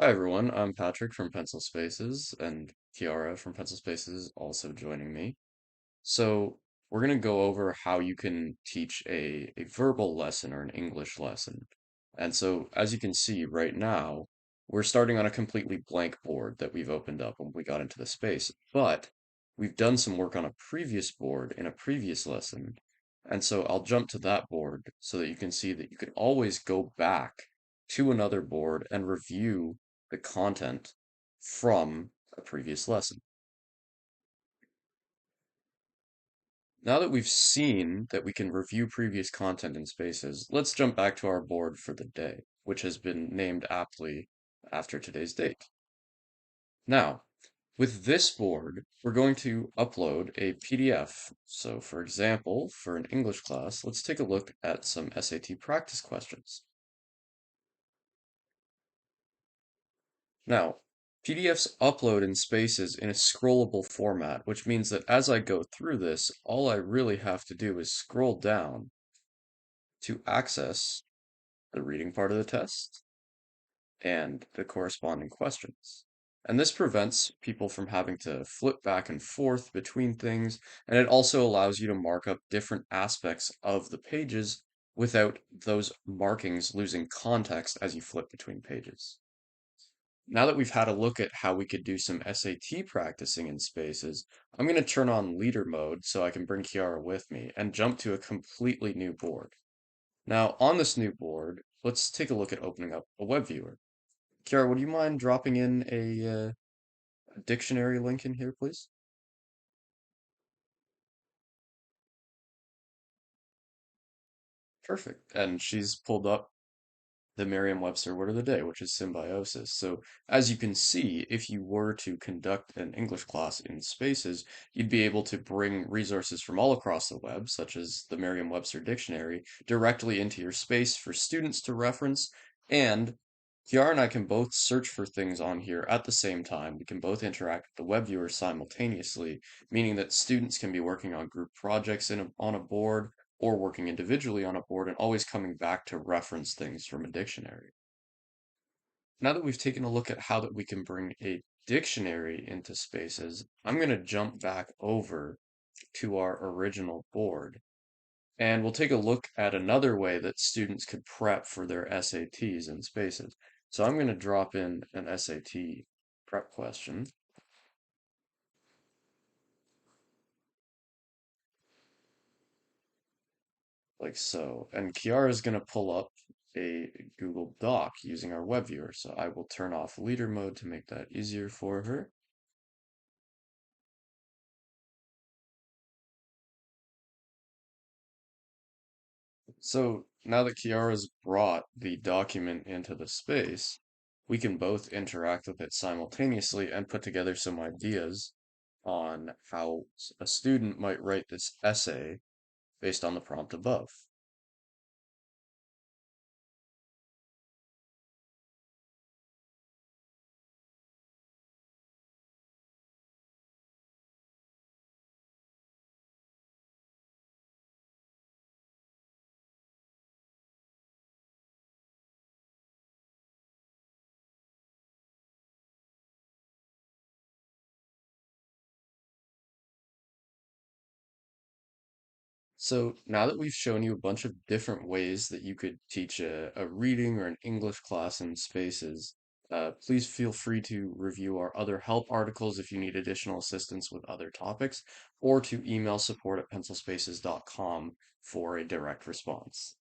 Hi everyone, I'm Patrick from Pencil Spaces, and Kiara from Pencil Spaces also joining me. So we're going to go over how you can teach a verbal lesson or an English lesson. And so as you can see right now, we're starting on a completely blank board that we've opened up when we got into the space, but we've done some work on a previous board in a previous lesson. And so I'll jump to that board so that you can see that you can always go back to another board and review the content from a previous lesson. Now that we've seen that we can review previous content in spaces, let's jump back to our board for the day, which has been named aptly after today's date. Now, with this board, we're going to upload a PDF. So for example, for an English class, let's take a look at some SAT practice questions. Now, PDFs upload in spaces in a scrollable format, which means that as I go through this, all I really have to do is scroll down to access the reading part of the test and the corresponding questions. And this prevents people from having to flip back and forth between things, and it also allows you to mark up different aspects of the pages without those markings losing context as you flip between pages. Now that we've had a look at how we could do some SAT practicing in spaces, I'm going to turn on leader mode so I can bring Kiara with me and jump to a completely new board. Now, on this new board, let's take a look at opening up a web viewer. Kiara, would you mind dropping in a dictionary link in here, please? Perfect. And she's pulled up the Merriam-Webster word of the day, which is symbiosis. So, as you can see, if you were to conduct an English class in spaces, you'd be able to bring resources from all across the web, such as the Merriam-Webster dictionary, directly into your space for students to reference. And Kiara and I can both search for things on here at the same time. We can both interact with the web viewer simultaneously, meaning that students can be working on group projects on a board or working individually on a board and always coming back to reference things from a dictionary. Now that we've taken a look at how that we can bring a dictionary into spaces, I'm going to jump back over to our original board and we'll take a look at another way that students could prep for their SATs in spaces. So I'm going to drop in an SAT prep question like so. And Kiara is going to pull up a Google Doc using our web viewer. So I will turn off leader mode to make that easier for her. So now that Kiara's brought the document into the space, we can both interact with it simultaneously and put together some ideas on how a student might write this essay based on the prompt above. So now that we've shown you a bunch of different ways that you could teach a reading or an English class in spaces, please feel free to review our other help articles if you need additional assistance with other topics, or to email support@pencilspaces.com for a direct response.